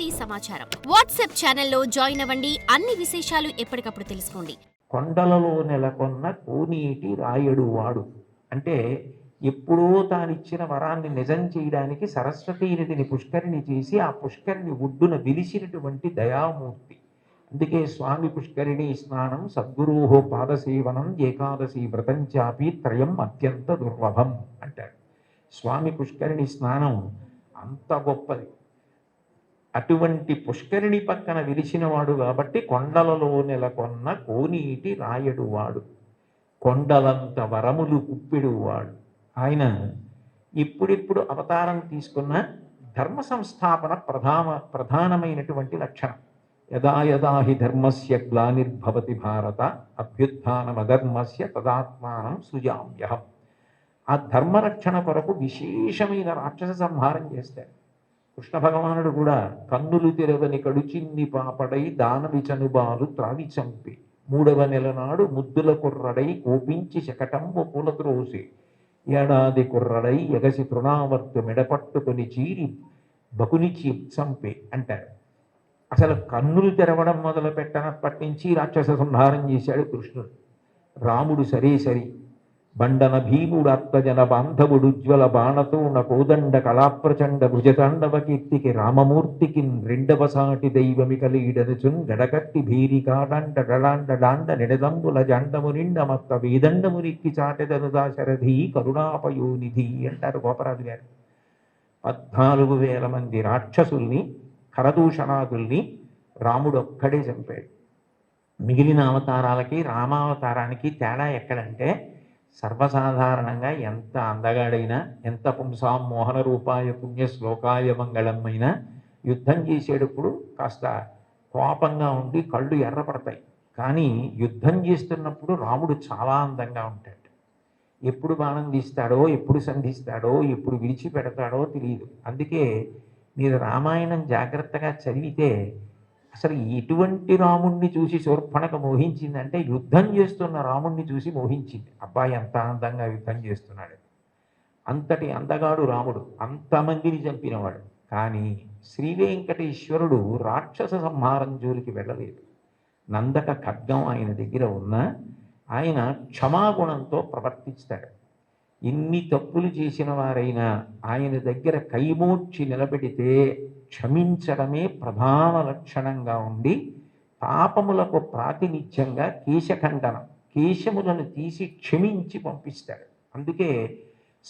City సమాచారం WhatsApp ఛానల్లో join అవ్వండి. అన్ని విశేషాలు ఎప్పటికప్పుడు తెలుసుకోండి. కొండలలో నెలకొన్న కోనీటి రాయడు వాడు అంటే ఎప్పుడో తానిచ్చిన వరాన్ని నిజం చేయడానికి సరస్వతీ నదిని పుష్కరిణి చేసి ఆ పుష్కరిణి ఒడ్డున వెలిసినటువంటి దయామూర్తి. అందుకే స్వామి పుష్కరిణి స్నానం సద్గురోహో పాదసేవనం ఏకాదశి వ్రతం చాపి త్రయం అత్యంత దుర్లభం అంటారు. స్వామి పుష్కరిణి స్నానం అంత గొప్పది. అటువంటి పుష్కరిణి పక్కన వెలిసినవాడు కాబట్టి కొండలలో నెలకొన్న కోనీటి రాయడువాడు, కొండలంత వరములు కుప్పెడువాడు. ఆయన ఇప్పుడిప్పుడు అవతారం తీసుకున్న ధర్మ సంస్థాపన ప్రధానమైనటువంటి లక్షణం. యదా యదా హి ధర్మస్య గ్లానిర్భవతి భారత అభ్యుత్థానమధర్మస్య తదాత్మానం సృజామ్యహం. ఆ ధర్మరక్షణ కొరకు విశేషమైన రాక్షస సంహారం చేస్తారు. కృష్ణ భగవానుడు కూడా కన్నులు తెరవని కడుచిన్ని పాపడై దానవి చనుబాలు త్రావి చంపి 3వ నెల నాడు ముద్దుల కుర్రడై కోపించి శకటంబు పూలద్రోసి ఏడాది కుర్రడై ఎగసి తృణావర్తు మెడపట్టుకొని చీరి బకునిచి చంపి అంటారు. అసలు కన్నులు తెరవడం మొదలు పెట్టనప్పటి నుంచి రాక్షస సంహారం చేశాడు కృష్ణుడు. రాముడు సరే సరి బండన భీముడు అత్తజన బాంధవుడు ఉజ్వల బాణతోన కోదండ కళాప్రచండ భుజతాండవ కీర్తికి రామమూర్తికి రెండవ సాటి దైవమి కలిడనుచున్ గడకట్టి భీరికాడండ డడాండ డాండ నిడదంబుల జండము నిండ మత్త వేదండము నిక్కి చాటెదను దాశరథి కరుణాపయోనిధి అంటారు గోపరాజు గారు. 14,000 మంది రాక్షసుల్ని ఖరదూషణాదుల్ని రాముడు ఒక్కడే చంపాడు. మిగిలిన అవతారాలకి రామావతారానికి తేడా ఎక్కడంటే సర్వసాధారణంగా ఎంత అందగాడైనా ఎంత పుంసాం మోహన రూపాయ పుణ్య శ్లోకాయ మంగళమైనా యుద్ధం చేసేటప్పుడు కాస్త కోపంగా ఉండి కళ్ళు ఎర్రపడతాయి. కానీ యుద్ధం చేస్తున్నప్పుడు రాముడు చాలా అందంగా ఉంటాడు. ఎప్పుడు బాణం తీస్తాడో, ఎప్పుడు సంధిస్తాడో, ఎప్పుడు విడిచిపెడతాడో తెలియదు. అందుకే మీరు రామాయణం జాగ్రత్తగా చదివితే అసలు ఎటువంటి రాముణ్ణి చూసి శూర్పణఖ మోహించిందంటే యుద్ధం చేస్తున్న రాముణ్ణి చూసి మోహించింది. అబ్బాయి ఎంత అందంగా యుద్ధం చేస్తున్నాడు, అంతటి అందగాడు రాముడు, అంతమందిని చంపినవాడు. కానీ శ్రీ వెంకటేశ్వరుడు రాక్షస సంహారం జోలికి వెళ్ళలేదు. నందక ఖడ్గం ఆయన దగ్గర ఉన్న ఆయన క్షమాగుణంతో ప్రవర్తిస్తాడు. ఎన్ని తప్పులు చేసిన వారైనా ఆయన దగ్గర కైమోడ్చి నిలబెడితే క్షమించడమే ప్రధాన లక్షణంగా ఉండి పాపములకు ప్రాతినిధ్యంగా కేశఖండనం, కేశములను తీసి క్షమించి పంపిస్తాడు. అందుకే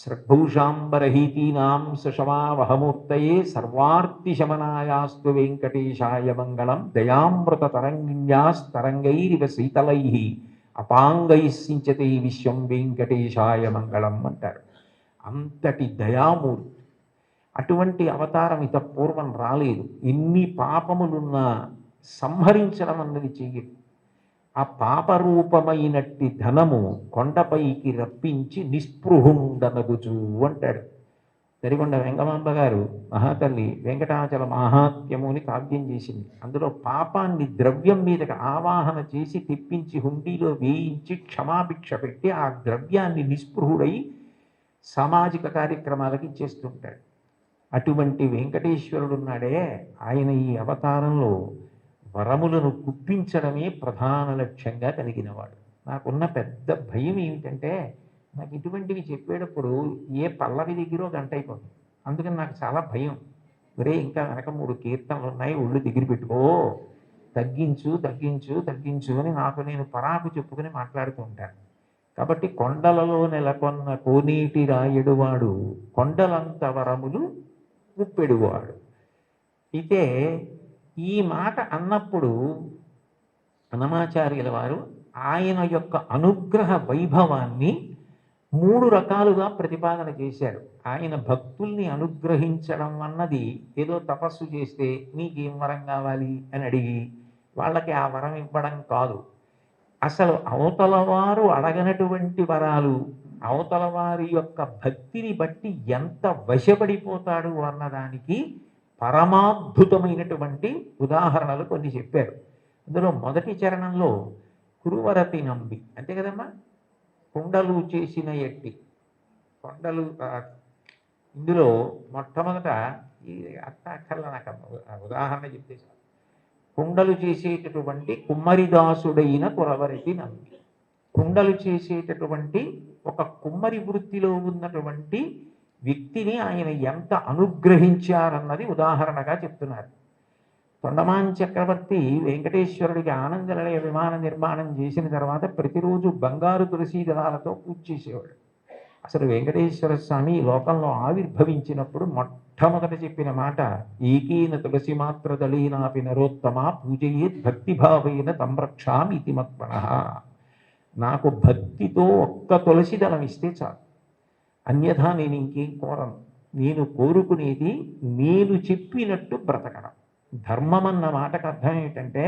సృగ్భూషాంబరహీతీనాం సుషమావహమూర్తయే సర్వార్తిశమనాయాస్తు వెంకటేశాయ మంగళం దయామృత తరంగిణ్యాస్తరంగైరివ శీతలై అపాంగైసించతే విశ్వం వెంకటేశాయ మంగళం అంటారు. అంతటి దయామూర్తి. అటువంటి అవతారం ఇత పూర్వం రాలేదు. ఎన్ని పాపములున్నా సంహరించడం అన్నది చెయ్యదు. ఆ పాపరూపమైనట్టి ధనము కొండపైకి రప్పించి నిస్పృహుండనగుచు అంటాడు. తరిగొండ వెంగమాంబ గారు మహాతల్లి వెంకటాచల మహాత్మ్యము అని కావ్యం చేసింది. అందులో పాపాన్ని ద్రవ్యం మీదకి ఆవాహన చేసి తెప్పించి హుండీలో వేయించి క్షమాభిక్ష పెట్టి ఆ ద్రవ్యాన్ని నిస్పృహుడై సామాజిక కార్యక్రమాలకి ఇచ్చేస్తుంటాడు. అటువంటి వెంకటేశ్వరుడు ఉన్నాడే, ఆయన ఈ అవతారంలో వరములను కుప్పించడమే ప్రధాన లక్ష్యంగా కలిగినవాడు. నాకున్న పెద్ద భయం ఏమిటంటే నాకు ఇటువంటివి చెప్పేటప్పుడు ఏ పల్లవి దగ్గరో గంట అయిపోతుంది. అందుకని నాకు చాలా భయం. ఒరే ఇంకా వెనక 3 కీర్తనలు ఉన్నాయి, ఒళ్ళు దగ్గర పెట్టుకో, తగ్గించు తగ్గించు తగ్గించు అని నాకు నేను పరాకు చెప్పుకుని మాట్లాడుతూ ఉంటాను. కాబట్టి కొండలలో నెలకొన్న కోనీటి రాయడువాడు, కొండలంత వరములు కుప్పెడువాడు. అయితే ఈ మాట అన్నప్పుడు అన్నమాచార్యుల వారు ఆయన యొక్క అనుగ్రహ వైభవాన్ని 3 రకాలుగా ప్రతిపాదన చేశారు. ఆయన భక్తుల్ని అనుగ్రహించడం అన్నది ఏదో తపస్సు చేస్తే నీకేం వరం కావాలి అని అడిగి వాళ్ళకి ఆ వరం ఇవ్వడం కాదు. అసలు అవతల వారు అడగనటువంటి వరాలు, అవతల వారి యొక్క భక్తిని బట్టి ఎంత వశపడిపోతాడు అన్నదానికి పరమాద్భుతమైనటువంటి ఉదాహరణలు కొన్ని చెప్పారు. అందులో మొదటి చరణంలో కురువరతి నంబి, అంతే కదమ్మా, కొండలు చేసిన ఎట్టి కొండలు. ఇందులో మొట్టమొదట ఈ అక్కర్లా నాకు ఉదాహరణ చెప్తే చాలు. కుండలు చేసేటటువంటి కుమ్మరిదాసుడైన కురవరెడ్డి నమ్మి, కుండలు చేసేటటువంటి ఒక కుమ్మరి వృత్తిలో ఉన్నటువంటి వ్యక్తిని ఆయన ఎంత అనుగ్రహించారన్నది ఉదాహరణగా చెప్తున్నారు. తొండమాన్ చక్రవర్తి వెంకటేశ్వరుడికి ఆనంద నిలయ విమాన నిర్మాణం చేసిన తర్వాత ప్రతిరోజు బంగారు తులసీ దళాలతో పూజ చేసేవాడు. అసలు వెంకటేశ్వర స్వామి ఈ లోకంలో ఆవిర్భవించినప్పుడు మొట్టమొదట చెప్పిన మాట, ఏకీన తులసి మాత్ర దళీనాపి నరోత్తమ పూజయేత్ భక్తిభావైన తంరక్షామి ఇతి మత్పణః. నాకు భక్తితో ఒక్క తులసి దళం ఇస్తే చాలు, అన్యథా నేను ఇంకేం కోరను. నేను కోరుకునేది నేను చెప్పినట్టు బ్రతకడం. ధర్మం అన్న మాటకు అర్థం ఏమిటంటే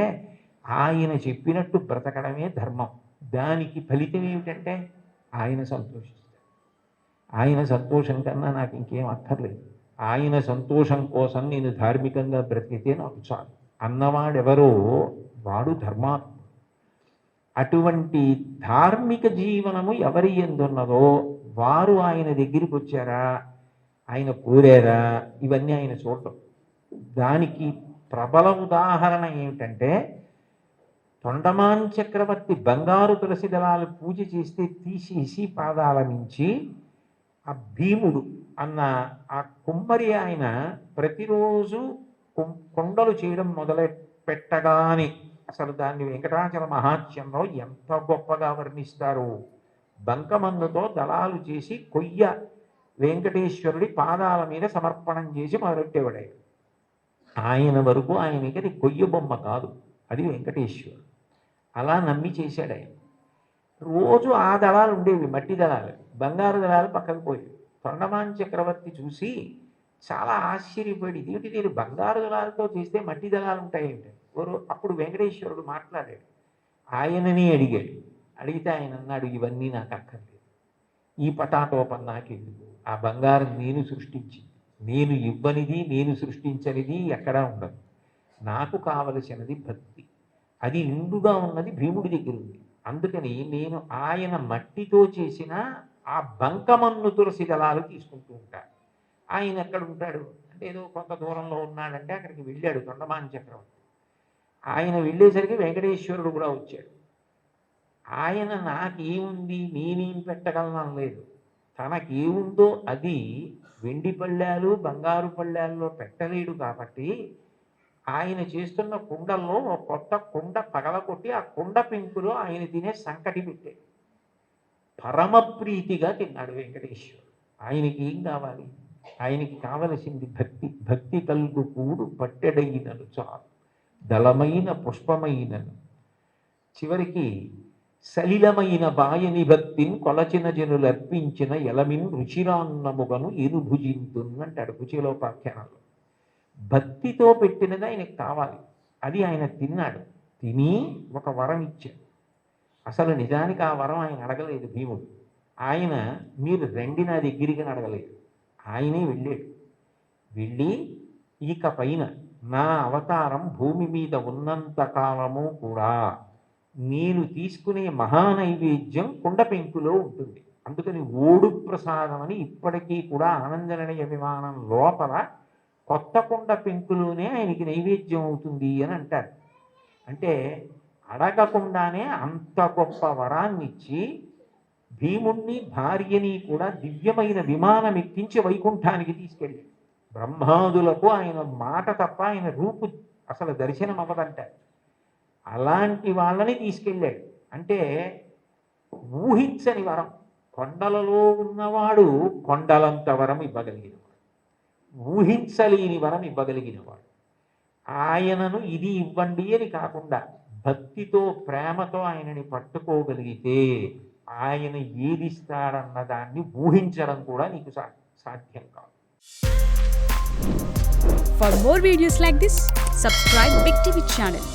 ఆయన చెప్పినట్టు బ్రతకడమే ధర్మం. దానికి ఫలితం ఏమిటంటే ఆయన సంతోషిస్తారు. ఆయన సంతోషం కన్నా నాకు ఇంకేం అక్కర్లేదు. ఆయన సంతోషం కోసం నేను ధార్మికంగా బ్రతికితే నాకు చాలు అన్నవాడెవరో వాడు ధర్మాత్ముడు. అటువంటి ధార్మిక జీవనము ఎవరి ఎందున్నదో వారు ఆయన దగ్గరికి వచ్చారా, ఆయన కోరారా, ఇవన్నీ ఆయన చూడటం. దానికి ప్రబల ఉదాహరణ ఏమిటంటే తొండమాన్ చక్రవర్తి బంగారు తులసి దళాలు పూజ చేస్తే తీసేసి పాదాల మించి ఆ భీముడు అన్న ఆ కుమ్మరి ఆయన ప్రతిరోజు కుండలు చేయడం మొదలు పెట్టగానే అసలు దాన్ని వెంకటాచల మహాత్మ్యంలో ఎంత గొప్పగా వర్ణిస్తారు. బంకమన్నుతో దళాలు చేసి కొయ్య వెంకటేశ్వరుడి పాదాల మీద సమర్పణం చేసి మొదలెట్టేవాడు. ఆయన వరకు ఆయనకి అది కొయ్య బొమ్మ కాదు, అది వెంకటేశ్వరుడు. అలా నమ్మి చేశాడు ఆయన. రోజు ఆ దళాలు ఉండేవి, మట్టి దళాలు, బంగారు దళాలు పక్కకు పోయేవి. తొండమాన్ చక్రవర్తి చూసి చాలా ఆశ్చర్యపడి, ఇదేంటి నేను బంగారు దళాలతో చేస్తే మట్టి దళాలు ఉంటాయేంటి. అప్పుడు వెంకటేశ్వరుడు మాట్లాడాడు, ఆయనని అడిగాడు. అడిగితే ఆయన అన్నాడు, ఇవన్నీ నాకు అక్కర్లేదు, ఈ పటాటోపం నాకెందుకు, ఆ బంగారం నేను సృష్టించింది, నేను ఇవ్వనిది నేను సృష్టించనిది ఎక్కడా ఉండదు. నాకు కావలసినది భక్తి, అది నిండుగా ఉన్నది భీముడి దగ్గర ఉంది. అందుకని నేను ఆయన మట్టితో చేసిన ఆ బంకమన్ను తులసి దళాలు తీసుకుంటూ ఉంటాను. ఆయన ఎక్కడ ఉంటాడు అంటే ఏదో కొంత దూరంలో ఉన్నాడంటే అక్కడికి వెళ్ళాడు తొండమాన్ చక్రవర్తి. ఆయన వెళ్ళేసరికి వెంకటేశ్వరుడు కూడా వచ్చాడు. ఆయన నాకేముంది నేనేం పెట్టగలను లేదు, తనకేముందో అది వెండి పళ్ళాలు బంగారు పళ్ళాల్లో పెట్టలేడు. కాబట్టి ఆయన చేస్తున్న కుండల్లో ఒక కొత్త కుండ పగలకొట్టి ఆ కుండ పెంకులో ఆయన తినే సంకటి పెట్టాడు. పరమప్రీతిగా తిన్నాడు వెంకటేశ్వరుడు. ఆయనకి ఏం కావాలి, ఆయనకి కావలసింది భక్తి. భక్తి కలుగు కూడు పట్టెడైనను చాలు, దళమైన పుష్పమైనను. చివరికి సలిలమైన బాయని భక్తిని కొలచిన జనులు అర్పించిన ఎలమిన్ రుచిరాన్నముగను ఏను భుజింతున్ అంటాడు కుచేలోపాఖ్యానంలో. భక్తితో పెట్టినది ఆయనకు కావాలి, అది ఆయన తిన్నాడు. తిని ఒక వరం ఇచ్చాడు. అసలు నిజానికి ఆ వరం ఆయన అడగలేదు భీముడు. ఆయన మీరు రండి నా దగ్గరికి అడగలేదు, ఆయనే వెళ్ళాడు. వెళ్ళి ఇక పైన నా అవతారం భూమి మీద ఉన్నంత కాలము కూడా నేను తీసుకునే మహానైవేద్యం కుండ పెంకులో ఉంటుంది. అందుకని ఓడు ప్రసాదం అని ఇప్పటికీ కూడా ఆనందనిలయ విమానం లోపల కొత్త కుండ పెంకులోనే ఆయనకి నైవేద్యం అవుతుంది అని అంటారు. అంటే అడగకుండానే అంత గొప్ప వరాన్ని ఇచ్చి భీముణ్ణి భార్యని కూడా దివ్యమైన విమానం ఎక్కించి వైకుంఠానికి తీసుకెళ్ళాడు. బ్రహ్మాదులకు ఆయన మాట తప్ప ఆయన రూపు అసలు దర్శనం అవ్వదంటారు. అలాంటి వాళ్ళని తీసుకెళ్ళాడు. అంటే ఊహించని వరం. కొండలలో ఉన్నవాడు కొండలంత వరం ఇవ్వగలిగినవాడు, ఊహించలేని వరం ఇవ్వగలిగినవాడు. ఆయనను ఇది ఇవ్వండి అని కాకుండా భక్తితో ప్రేమతో ఆయనని పట్టుకోగలిగితే ఆయన ఏదిస్తాడన్న దాన్ని ఊహించడం కూడా నీకు సాధ్యం కాదు. For more videos like this, subscribe Big TV channel.